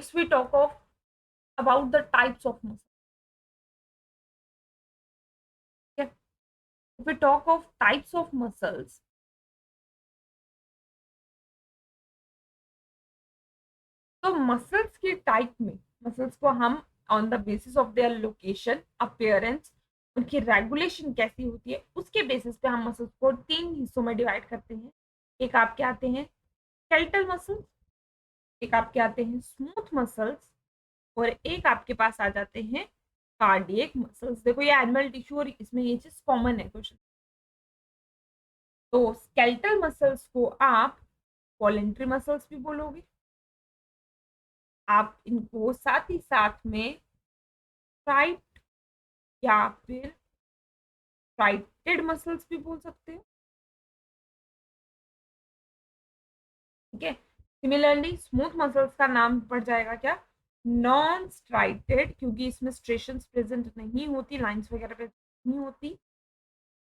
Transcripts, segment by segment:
Next we talk of about the types of muscle. If we talk of types of muscles, तो muscles के type में muscles को हम on the basis of their location, appearance, उनकी regulation कैसी होती है उसके बेसिस पे हम मसल्स को 3 हिस्सों में डिवाइड करते हैं. एक आपके आते हैं स्केलेटल मसल्स, एक आपके आते हैं स्मूथ मसल्स, और एक आपके पास आ जाते हैं कार्डियक मसल्स. देखो ये एनिमल टिश्यू और इसमें ये चीज कॉमन है क्वेश्चन. तो स्केलेटल मसल्स को आप वॉलेंट्री मसल्स भी बोलोगे. आप इनको साथ ही साथ में ट्राइट या फिर ट्राइटेड मसल्स भी बोल सकते हो. ठीक है. सिमिलरली स्मूथ मसल्स का नाम पड़ जाएगा क्या, नॉन स्ट्राइटेड, क्योंकि इसमें स्ट्रेशंस प्रेजेंट नहीं होती, लाइंस वगैरह पे नहीं होती.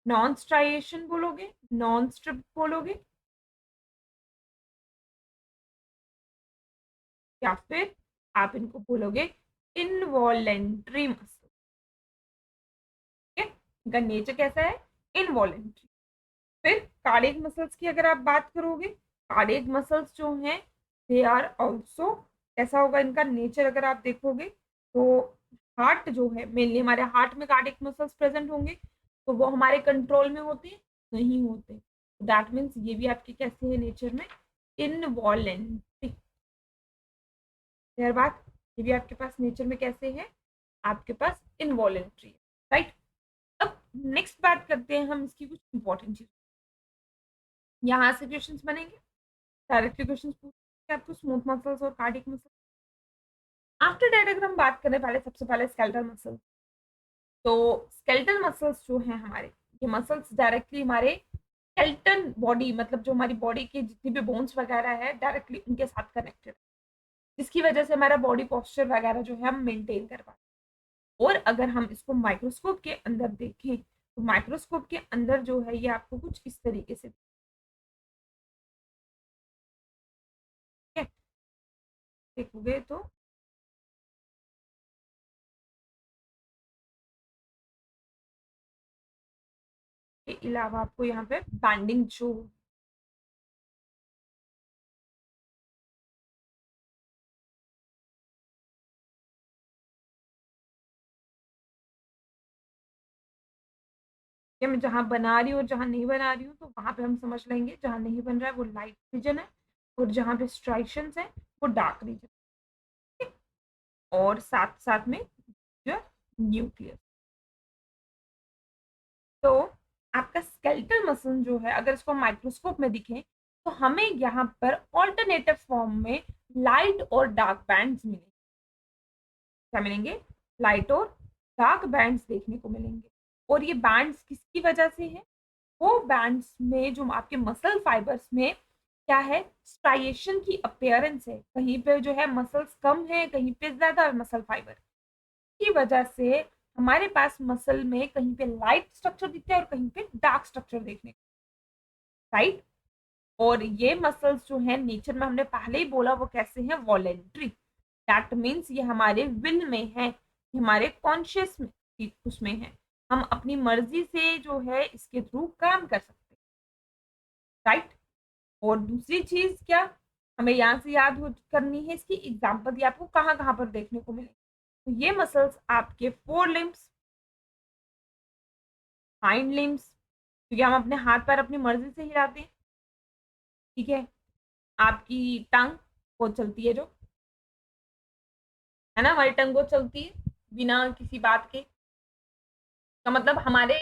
नॉन स्ट्राइएशन बोलोगे, नॉन स्ट्रिप बोलोगे, या फिर आप इनको बोलोगे इनवॉलेंट्री मसल. ठीक है. इनका नेचर कैसा है, इनवॉलेंट्री. फिर कार्डियक मसल्स की अगर आप बात करोगे, कार्डियक मसल्स जो हैं दे आर ऑल्सो, कैसा होगा इनका नेचर अगर आप देखोगे तो हार्ट जो है, मेनली हमारे हार्ट में कार्डियक मसल्स प्रेजेंट होंगे, तो वो हमारे कंट्रोल में होते हैं, नहीं होते. दैट मीन्स ये भी आपके कैसे है नेचर में, इनवॉलेंट्री. बात, ये भी आपके पास नेचर में कैसे है, आपके पास इनवॉलेंट्री. राइट. अब नेक्स्ट बात करते हैं हम इसकी कुछ इंपॉर्टेंट चीज. यहाँ से क्वेश्चंस बनेंगे, डायरेक्टली क्वेश्चंस पूछेंगे आपको स्मूथ मसल्स और कार्डियक मसल. आफ्टर दैट अगर हम बात करें पहले, सबसे पहले स्केलेटल मसल. तो स्केलेटल मसल्स जो हैं हमारे, ये मसल्स डायरेक्टली हमारे स्केलेटन बॉडी, मतलब जो हमारी बॉडी के जितनी भी बोन्स वगैरह है डायरेक्टली उनके साथ कनेक्टेड है, जिसकी वजह से हमारा बॉडी पोस्चर वगैरह जो है हम मेंटेन कर पाते हैं. और अगर हम इसको माइक्रोस्कोप के अंदर देखें तो माइक्रोस्कोप के अंदर जो है ये आपको कुछ इस तरीके से देखोगे तो के अलावा आपको यहाँ पे बैंडिंग जो मैं जहाँ बना रही हूँ और जहाँ नहीं बना रही हूँ, तो वहां पे हम समझ लेंगे जहाँ नहीं बन रहा है वो लाइट रीजन है, और जहाँ पे स्ट्राइशंस है वो डार्क रीजन. और साथ साथ में जो न्यूक्लियस. तो आपका स्केलेटल मसल जो है अगर इसको माइक्रोस्कोप में दिखे तो हमें यहाँ पर ऑल्टरनेटिव फॉर्म में लाइट और डार्क बैंड्स मिलेंगे. क्या मिलेंगे, लाइट और डार्क बैंड्स देखने को मिलेंगे. और ये बैंड्स किसकी वजह से है, वो बैंड्स में जो आपके मसल फाइबर्स में क्या है, स्ट्राइएशन की अपीयरेंस है. कहीं पे जो है मसल्स कम है, कहीं पे ज्यादा मसल फाइबर की वजह से हमारे पास मसल में कहीं पे लाइट स्ट्रक्चर दिखता है और कहीं पे डार्क स्ट्रक्चर देखने को. राइट. और ये मसल्स जो है नेचर में हमने पहले ही बोला वो कैसे हैं, वॉलेंट्री. दैट मीन्स ये हमारे विल में है, हमारे कॉन्शियस में, उसमें है, हम अपनी मर्जी से जो है इसके थ्रू काम कर सकते हैं. राइट. और दूसरी चीज क्या हमें यहाँ से याद करनी है, इसकी एग्जाम्पल ये आपको कहाँ कहाँ पर देखने को मिले. तो ये मसल्स आपके फोर लिम्स, हाइंड लिम्स, क्योंकि हम अपने हाथ पैर अपनी मर्जी से हिलाते हैं. ठीक है. आपकी टंग वो चलती है जो है ना, हमारी टंग वो चलती है बिना किसी बात के, का मतलब हमारे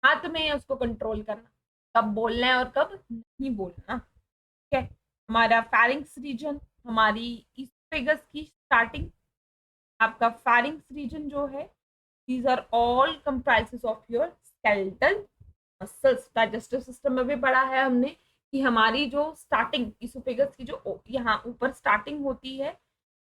हाथ में है उसको कंट्रोल करना, कब बोलना है और कब नहीं बोलना. ठीक है. हमारा फेरिंक्स रीजन, हमारी ईसोफेगस की स्टार्टिंग, आपका फेरिंक्स रीजन जो है, these are all comprises of your skeletal muscles. Digestive system में भी पढ़ा है हमने कि हमारी जो स्टार्टिंग इसोफेगस की जो यहाँ ऊपर स्टार्टिंग होती है,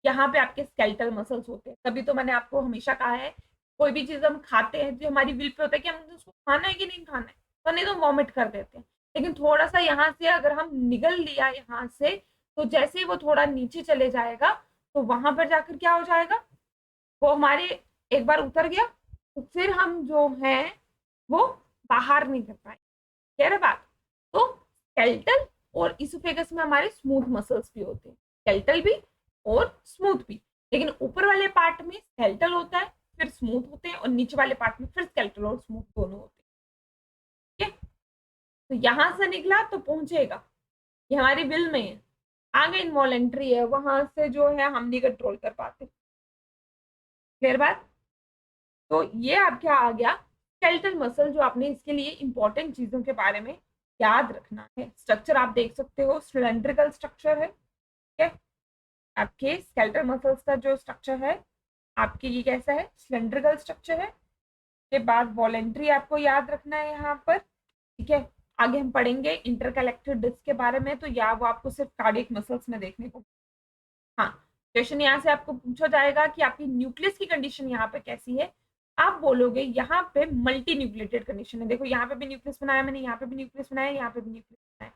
यहाँ पे आपके स्केलेटल मसल्स होते हैं. तभी तो मैंने आपको हमेशा कहा है कोई भी चीज हम खाते हैं जो हमारी विल पे होता है कि हम उसको खाना है कि नहीं खाना है, तो नहीं तो वॉमिट कर देते हैं. लेकिन थोड़ा सा यहाँ से अगर हम निगल लिया यहाँ से, तो जैसे ही वो थोड़ा नीचे चले जाएगा तो वहां पर जाकर क्या हो जाएगा, वो हमारे एक बार उतर गया तो फिर हम जो है वो बाहर नहीं कर पाए। कह रहे बात। तो स्केलेटल और इसोफेगस में हमारे स्मूथ मसल्स भी होते हैं, स्केलेटल भी और स्मूथ भी, लेकिन ऊपर वाले पार्ट में स्केलेटल होता है फिर स्मूथ होते हैं, और नीचे वाले पार्ट में फिर स्केलेटल और स्मूथ दोनों होते हैं। ठीक है, तो यहां से निकला तो पहुंचेगा, ये हमारी विल में है, आगे इनवॉलेंट्री है, वहां से जो है हम नहीं कंट्रोल कर पाते। क्लियर बात। तो ये आपका आ गया स्केलेटल मसल, जो आपने इसके लिए इंपॉर्टेंट चीजों के बारे में याद रखना है। स्ट्रक्चर आप देख सकते हो, सिलेंड्रिकल स्ट्रक्चर है। ठीक है, आपके स्केलेटल मसल्स का जो स्ट्रक्चर है आपके ये कैसा है, सिलेंड्रिकल स्ट्रक्चर है। के बाद वॉलेंट्री आपको याद रखना है यहाँ पर। ठीक है, आगे हम पढ़ेंगे इंटरकलेक्टेड डिस्क के बारे में, तो या वो आपको सिर्फ कार्डियक मसल्स में देखने को। हाँ, क्वेश्चन यहाँ से आपको पूछा जाएगा कि आपकी न्यूक्लियस की कंडीशन यहाँ पे कैसी है। आप बोलोगे यहाँ पे मल्टी न्यूक्लिएटेड कंडीशन है, देखो यहाँ पे भी न्यूक्लियस बनाया मैंने, यहाँ पे भी न्यूक्लियस बनाया, यहाँ पे भी न्यूक्लियस बनाया।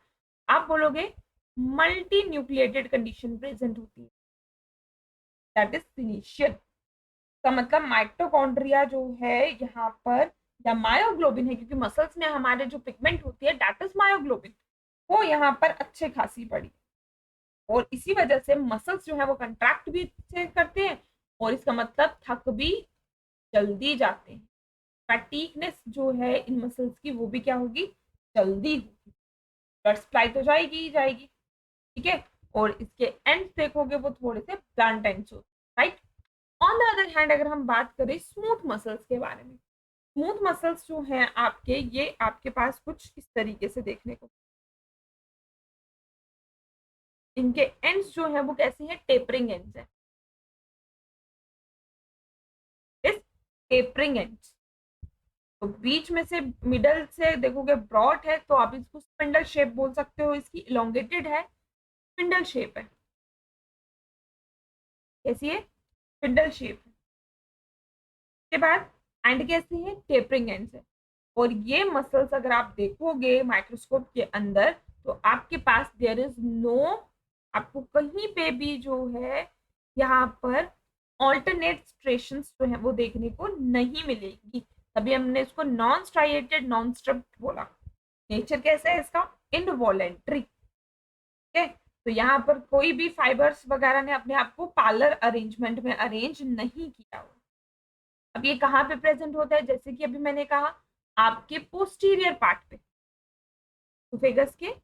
आप बोलोगे मल्टी न्यूक्लिएटेड कंडीशन प्रेजेंट होती है, दैट इज सिलीशियन। का मतलब माइटोकॉन्ड्रिया जो है यहाँ पर, या मायोग्लोबिन है, क्योंकि मसल्स में हमारे जो पिगमेंट होती है दैट इज मायोग्लोबिन, वो यहाँ पर अच्छे खासी पड़ी, और इसी वजह से मसल्स जो है वो कंट्रैक्ट भी अच्छे करते हैं, और इसका मतलब थक भी जल्दी जाते हैं। फैटीगनेस जो है इन मसल्स की वो भी क्या होगी, जल्दी होगी, ब्लड सप्लाई तो जाएगी ही जाएगी। ठीक है, और इसके एंड्स देखोगे वो थोड़े से ब्लंट एंड्स होते हैं, right. On the other hand अगर हम बात करें स्मूथ मसल्स के बारे में, स्मूथ मसल्स जो हैं आपके, ये आपके पास कुछ इस तरीके से देखने को, इनके एंड्स जो है वो कैसे हैं, टेपरिंग एंड्स हैं, टेपरिंग एंड्स। तो बीच में से मिडल से देखोगे ब्रॉड है, तो आप इसको स्पिंडल शेप बोल सकते हो, इसकी इलोंगेटेड है, स्पिंडल शेप है। कैसी है, स्पिंडल शेप है। के बाद एंड कैसे है, टेपरिंग एंड्स है। और ये मसल्स अगर आप देखोगे माइक्रोस्कोप के अंदर, तो आपके पास देयर इज नो, आपको कहीं पे भी जो है यहाँ पर ऑल्टरनेट स्ट्रेशंस जो है वो देखने को नहीं मिलेगी, तभी हमने इसको नॉन स्ट्राइएटेड नॉन स्ट्रिप्ड बोला। नेचर कैसा है इसका, इनवॉलेंट्री। ठीक है, तो यहाँ पर कोई भी फाइबर्स वगैरह ने अपने आप को पार्लर अरेंजमेंट में अरेंज नहीं किया हुआ। अब ये कहाँ पे प्रेजेंट होता है, जैसे कि अभी मैंने कहा आपके पोस्टीरियर पार्ट पे, फेगस के,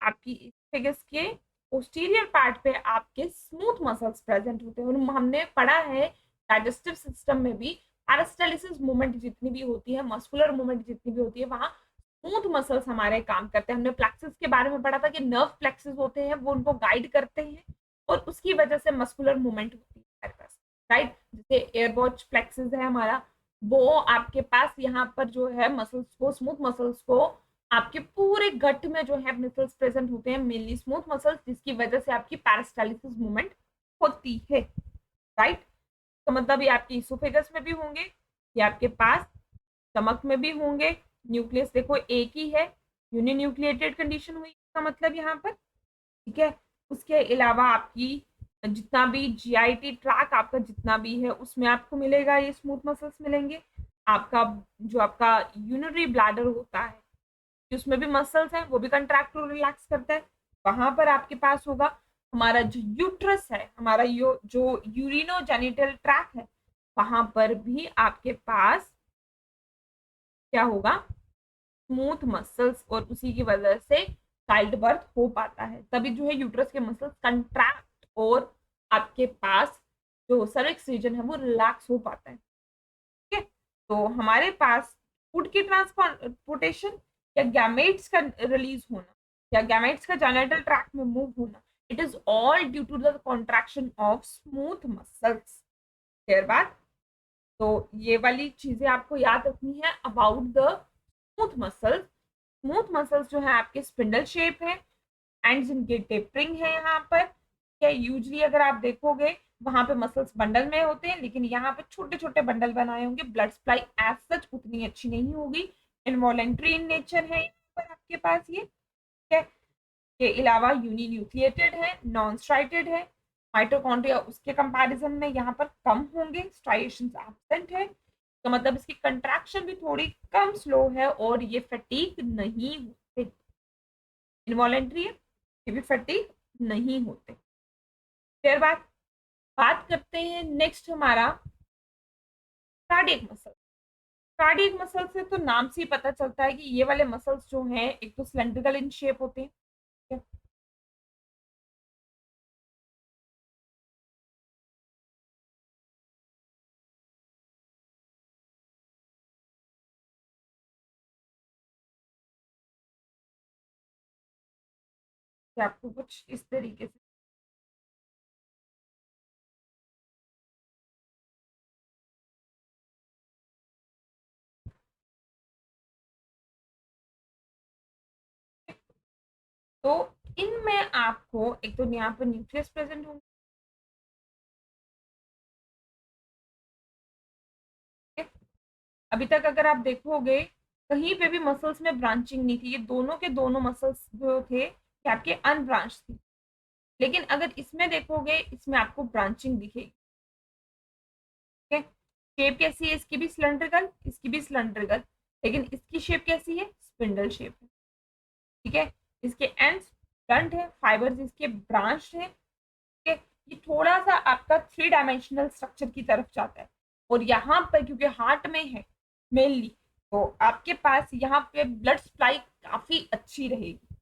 आपकी फेगस के पोस्टीरियर पार्ट पे आपके स्मूथ मसल्स प्रेजेंट होते हैं। और हमने पढ़ा है डाइजेस्टिव सिस्टम में भी पैरास्टालिसिस मूवमेंट जितनी भी होती है, मस्कुलर मूवमेंट जितनी भी होती है, वहां स्मूथ मसल्स हमारे काम करते हैं। हमने प्लेक्सिस के बारे में पढ़ा था कि नर्व प्लेक्सिस होते हैं, वो उनको गाइड करते हैं, और उसकी वजह से मस्कुलर मूवमेंट होती है हमारे पास, राइट। जैसे एयरवॉच प्लेक्सिस है हमारा, वो आपके पास यहाँ पर जो है मसल्स को, स्मूथ मसल्स को, आपके पूरे गट में जो है मसल्स प्रेजेंट होते हैं, मेनली स्मूथ मसल्स, जिसकी वजह से आपकी पैरास्टालिसिस मूवमेंट होती है, राइट। तो मतलब ये आपके इसोफेगस में भी होंगे, ये आपके पास स्टमक में भी होंगे। न्यूक्लियस देखो एक ही है, यूनिन्यूक्लिएटेड कंडीशन हुई इसका मतलब यहाँ पर। ठीक है, उसके अलावा आपकी जितना भी जीआईटी ट्रैक आपका जितना भी है उसमें आपको मिलेगा, ये स्मूथ मसल्स मिलेंगे। आपका जो आपका यूरिनरी ब्लैडर होता है, उसमें भी मसल्स हैं, वो भी कंट्रैक्ट और रिलैक्स करता है, वहां पर आपके पास होगा। हमारा जो यूट्रस है, हमारा जो यूरिनोजेनिटल ट्रैक है, वहां पर भी आपके पास क्या होगा, स्मूथ मसल्स, और उसी की वजह से चाइल्ड बर्थ हो पाता है, तभी जो है यूट्रस के मसल्स कंट्रैक्ट और आपके पास जो सर्विक्स रीजन है वो रिलैक्स हो पाता है। ठीक है, तो हमारे पास फूड की ट्रांसपोर्टेशन या गैमेट्स का रिलीज होना, या गैमेट्स का जेनिटल ट्रैक्ट में मूव होना, it is all due to the contraction of smooth muscles. Clear बात। तो ये वाली चीजें आपको याद रखनी है about the smooth muscles. Smooth muscles जो है आपके स्पिंडल शेप है, एंड्स इनके टेपरिंग है यहाँ पर। क्या यूजली अगर आप देखोगे वहां पे मसल्स बंडल में होते हैं, लेकिन यहाँ पे छोटे छोटे बंडल बनाए होंगे, ब्लड सप्लाई एज सच उतनी अच्छी नहीं होगी, इनवॉलेंट्री इन नेचर है यहाँ पर आपके पास ये। ठीक है, के अलावा यूनिन्यूक्लिएटेड है, नॉन स्ट्राइटेड है, माइटोकॉन्ड्रिया उसके कंपैरिजन में यहाँ पर कम होंगे, स्ट्राइएशंस एब्सेंट है, तो मतलब इसकी कंट्रैक्शन भी थोड़ी कम स्लो है और ये फटीग नहीं होते, इनवॉलेंट्री है, ये भी फटीग नहीं होते। फिर बात करते हैं नेक्स्ट हमारा कार्डियक मसल। कार्डियक मसल से तो नाम से ही पता चलता है कि ये वाले मसल्स जो हैं एक तो सिलेंड्रिकल इन शेप होते हैं, ठीक है? कि आपको कुछ इस तरीके से तो इनमें आपको एक तो यहाँ पर न्यूक्लियस प्रेजेंट होंगे, ठीक है? अभी तक अगर आप देखोगे कहीं पे भी मसल्स में ब्रांचिंग नहीं थी, ये दोनों के दोनों मसल्स जो थे ये आपके अनब्रांच थी। लेकिन अगर इसमें देखोगे इसमें आपको ब्रांचिंग दिखेगी, ठीक है? शेप कैसी है इसकी भी सिलेंड्रिकल, इसकी भी सिलेंड्रिकल, लेकिन इसकी शेप कैसी है, स्पिंडल शेप है, ठीक है? इसके एंड्स ब्लंट है, फाइबर्स इसके ब्रांच है, ठीक है? ये थोड़ा सा आपका 3 डायमेंशनल स्ट्रक्चर की तरफ जाता है और यहाँ पर क्योंकि हार्ट में है मेनली, तो आपके पास यहाँ पे ब्लड सप्लाई काफी अच्छी रहेगी।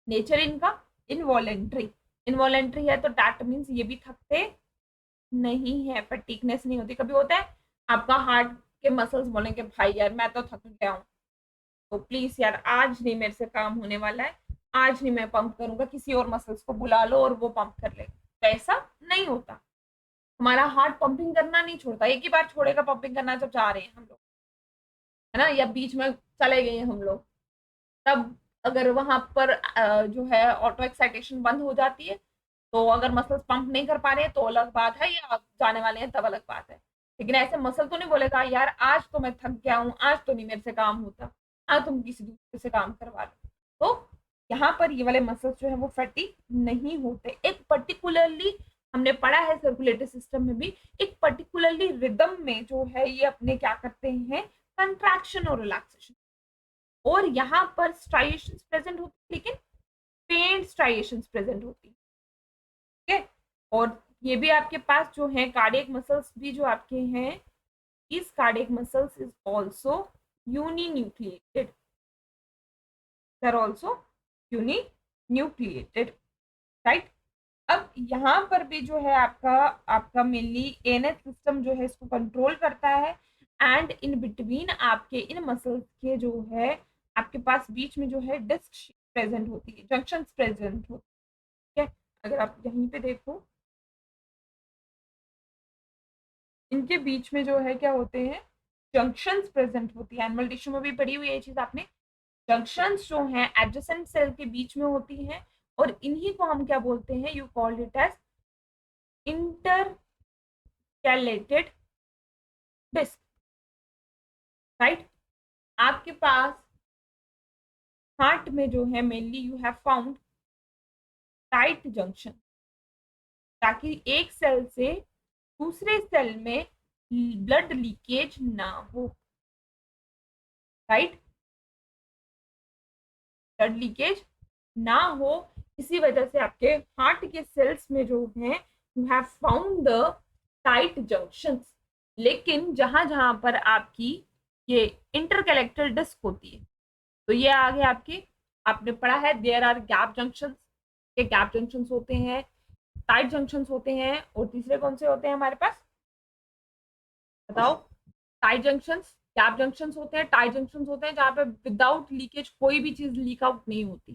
नेचर इनका इनवॉलेंट्री, इनवॉलेंट्री है तो दैट मीन्स ये भी थकते नहीं है, फटीगनेस नहीं होती। कभी होता है आपका हार्ट के मसल्स बोलेंगे भाई यार मैं तो थक गया हूँ, तो प्लीज यार आज नहीं मेरे से काम होने वाला है, आज नहीं मैं पंप करूंगा, किसी और मसल्स को बुला लो और वो पंप कर ले, तो ऐसा नहीं होता। हमारा हार्ट पंपिंग करना नहीं छोड़ता, एक ही बार छोड़ेगा पंपिंग करना जब जा रहे हैं हम लोग, है ना, या बीच में चले गए हम लोग, तब अगर वहां पर जो है ऑटो एक्साइटेशन बंद हो जाती है, तो अगर मसल्स पंप नहीं कर पा रहे हैं तो अलग बात है, या आप जाने वाले हैं तब अलग बात है। लेकिन ऐसे मसल तो नहीं बोलेगा यार आज तो मैं थक गया हूँ, आज तो नहीं मेरे से काम होता, आज तुम किसी दूसरे से काम करवा लो। तो यहाँ पर ये वाले मसल्स जो है वो फैटी नहीं होते। एक पर्टिकुलरली हमने पढ़ा है सर्कुलेटरी सिस्टम में भी, एक पर्टिकुलरली रिदम में जो है ये अपने क्या करते हैं, कंट्रैक्शन और रिलैक्सेशन, और यहाँ पर स्ट्राइएशंस प्रेजेंट होती है, लेकिन पेंट स्ट्राइएशंस प्रेजेंट होती है, ठीक है? और ये भी आपके पास जो है कार्डियक मसल्स भी जो आपके हैं, इस cardiac muscles is also uninucleated, they are also uninucleated, right? अब यहाँ पर भी जो है आपका आपका मेनली एनएच सिस्टम जो है इसको कंट्रोल करता है, एंड इन बिटवीन आपके इन मसल्स के जो है आपके पास बीच में जो है डिस्क प्रेजेंट होती है, जंक्शन प्रेजेंट होती है। अगर आप यहीं पे देखो इनके बीच में जो है क्या होते हैं, जंक्शंस प्रेजेंट होती है। एनिमल टिश्यू में भी पड़ी हुई है ये चीज आपने, जंक्शंस जो हैं एडजेसेंट सेल के बीच में होती हैं, और इन्हीं को हम क्या बोलते हैं, you called it as intercalated disc, right? आपके पास हार्ट में जो है mainly you have found tight junction, ताकि एक सेल से दूसरे सेल में ब्लड लीकेज ना हो, राइट? ब्लड लीकेज ना हो, इसी वजह से आपके हार्ट के सेल्स में जो है you have found the tight junctions. लेकिन जहां जहां पर आपकी ये इंटरकलेक्टर डिस्क होती है, तो ये आगे आपकी आपने पढ़ा है देयर आर गैप जंक्शंस, ये गैप जंक्शंस होते हैं, टाइट जंक्शंस होते हैं, और तीसरे कौन से होते हैं हमारे पास, बताओ? टाइट जंक्शंस, गैप जंक्शंस होते हैं, टाइट जंक्शंस होते हैं जहां पे विदाउट लीकेज कोई भी चीज लीक आउट नहीं होती,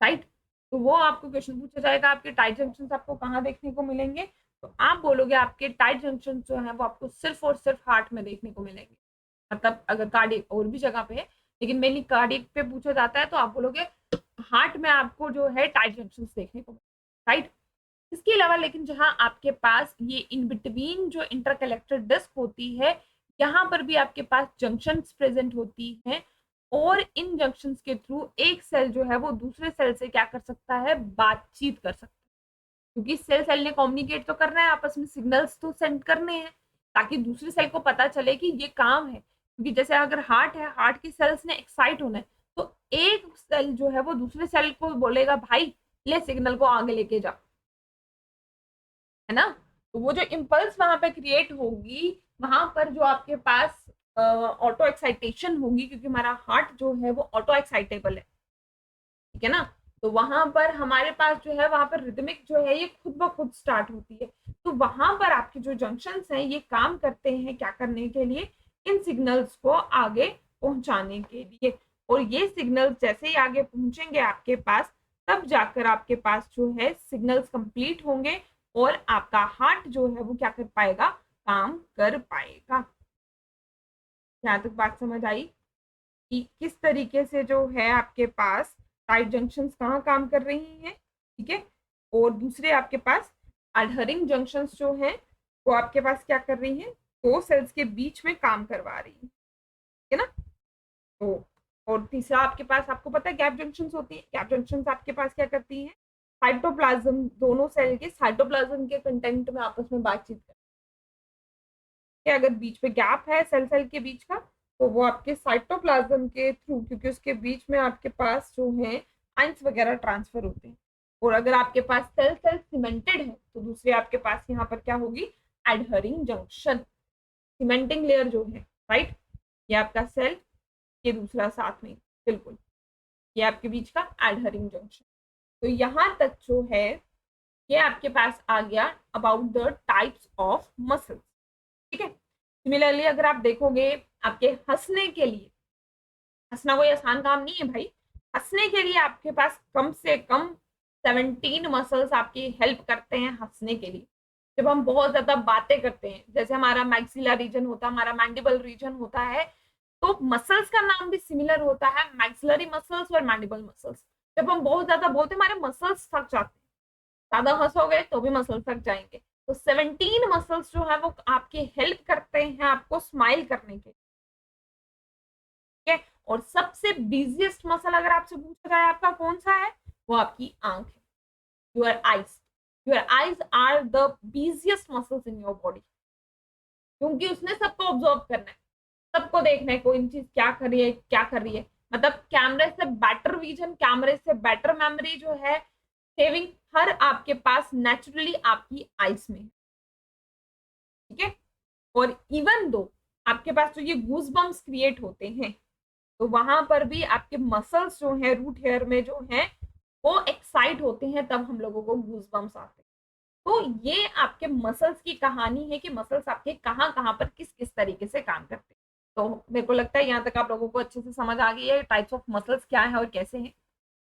राइट? तो वो आपको क्वेश्चन पूछा जाएगा आपके टाइट जंक्शंस आपको कहाँ देखने को मिलेंगे, तो आप बोलोगे आपके टाइट जंक्शन जो है वो आपको सिर्फ और सिर्फ हार्ट में देखने को मिलेंगे। मतलब अगर कार्डियक और भी जगह पे है, लेकिन मेनली कार्डियक पे पूछा जाता है तो आप बोलोगे हार्ट में आपको जो है टाइट जंक्शन देखने को, राइट? इसके अलावा लेकिन जहां आपके पास ये इन बिटवीन जो इंटरकलेक्टर डिस्क होती है, यहाँ पर भी आपके पास जंक्शंस प्रेजेंट होती हैं, और इन जंक्शंस के थ्रू एक सेल जो है वो दूसरे सेल से क्या कर सकता है, बातचीत कर सकता है। क्योंकि सेल सेल ने कम्युनिकेट तो करना है, आपस में सिग्नल्स तो सेंड करने हैं ताकि दूसरी सेल को पता चले कि ये काम है। क्योंकि जैसे अगर हार्ट है, हार्ट की सेल्स ने एक्साइट होना है, तो एक सेल जो है वो दूसरे सेल को बोलेगा भाई ले सिग्नल को आगे लेके जा, है ना। तो वो जो इम्पल्स वहां पे क्रिएट होगी, वहां पर जो आपके पास ऑटो एक्साइटेशन होगी, क्योंकि हमारा हार्ट जो है वो ऑटो एक्साइटेबल है, ठीक है ना। तो वहां पर हमारे पास जो है वहां पर रिदमिक जो है ये खुद ब खुद स्टार्ट होती है। तो वहां पर आपके जो जंक्शंस हैं ये काम करते हैं क्या करने के लिए, इन सिग्नल्स को आगे पहुंचाने के लिए। और ये सिग्नल्स जैसे ही आगे पहुंचेंगे आपके पास, तब जाकर आपके पास जो है सिग्नल्स कंप्लीट होंगे और आपका हार्ट जो है वो क्या कर पाएगा, काम कर पाएगा। यहाँ तक बात समझ आई कि किस तरीके से जो है आपके पास टाइट जंक्शंस कहाँ काम कर रही हैं, ठीक है। और दूसरे आपके पास अडहरिंग जंक्शंस जो हैं वो आपके पास क्या कर रही हैं, दो सेल्स के बीच में काम करवा रही हैं, ठीक है ना। तो और तीसरा आपके पास, आपको पता है गैप जंक्शंस होती हैं। गैप जंक्शंस आपके पास क्या करती हैं, साइटोप्लाज्म, दोनों सेल के साइटोप्लाज्म के कंटेंट में आपस में बातचीत करती है। अगर बीच में गैप है सेल सेल के बीच का, तो वो आपके साइटोप्लाज्म के थ्रू, क्योंकि उसके बीच में आपके पास जो है आइंस वगैरह ट्रांसफर होते हैं। और अगर आपके पास सेल सेल सीमेंटेड है, तो दूसरे आपके पास यहाँ पर क्या होगी, एडहरिंग जंक्शन, सीमेंटिंग लेयर जो है, राइट। ये आपका सेल, ये दूसरा साथ में, बिल्कुल ये आपके बीच का एडहरिंग जंक्शन। तो यहाँ तक जो है ये आपके पास आ गया about the types of muscles, ठीक है। सिमिलरली अगर आप देखोगे आपके हंसने के लिए, हंसना कोई आसान काम नहीं है भाई। हंसने के लिए आपके पास कम से कम 17 मसल्स आपकी हेल्प करते हैं हंसने के लिए। जब हम बहुत ज्यादा बातें करते हैं, जैसे हमारा मैक्सिला रीजन होता है, हमारा मैंडिबल रीजन होता है, तो मसल्स का नाम भी सिमिलर होता है, मैक्सिलरी मसल्स और मैंडिबल मसल्स। जब हम बहुत ज्यादा बोलते हैं हमारे मसल्स थक जाते हैं, ज्यादा हंसोगे तो भी मसल्स थक जाएंगे। तो 17 मसल्स जो है वो आपकी हेल्प करते हैं आपको स्माइल करने के, ठीक है। और सबसे बिजिएस्ट मसल अगर आपसे पूछा जाए आपका कौन सा है, वो आपकी आंख है, your eyes. Your eyes are the busiest muscles in your body, क्योंकि उसने सबको ऑब्जर्व करना है, सबको देखना है कोई चीज क्या कर रही है, क्या कर रही है। मतलब कैमरे से बेटर विजन, कैमरे से बेटर मेमोरी जो है, सेविंग हर आपके पास नेचुरली आपकी आईज में, ठीक है। और इवन दो आपके पास जो ये गूज बम्स क्रिएट होते हैं, तो वहां पर भी आपके मसल्स जो है रूट हेयर में जो है वो एक्साइट होते हैं, तब हम लोगों को गूज बम्स आते हैं। तो ये आपके मसल्स की कहानी है कि मसल्स आपके कहाँ कहाँ पर किस किस तरीके से काम करते हैं। तो मेरे को लगता है यहाँ तक आप लोगों को अच्छे से समझ आ गई है टाइप्स ऑफ मसल्स क्या है और कैसे हैं।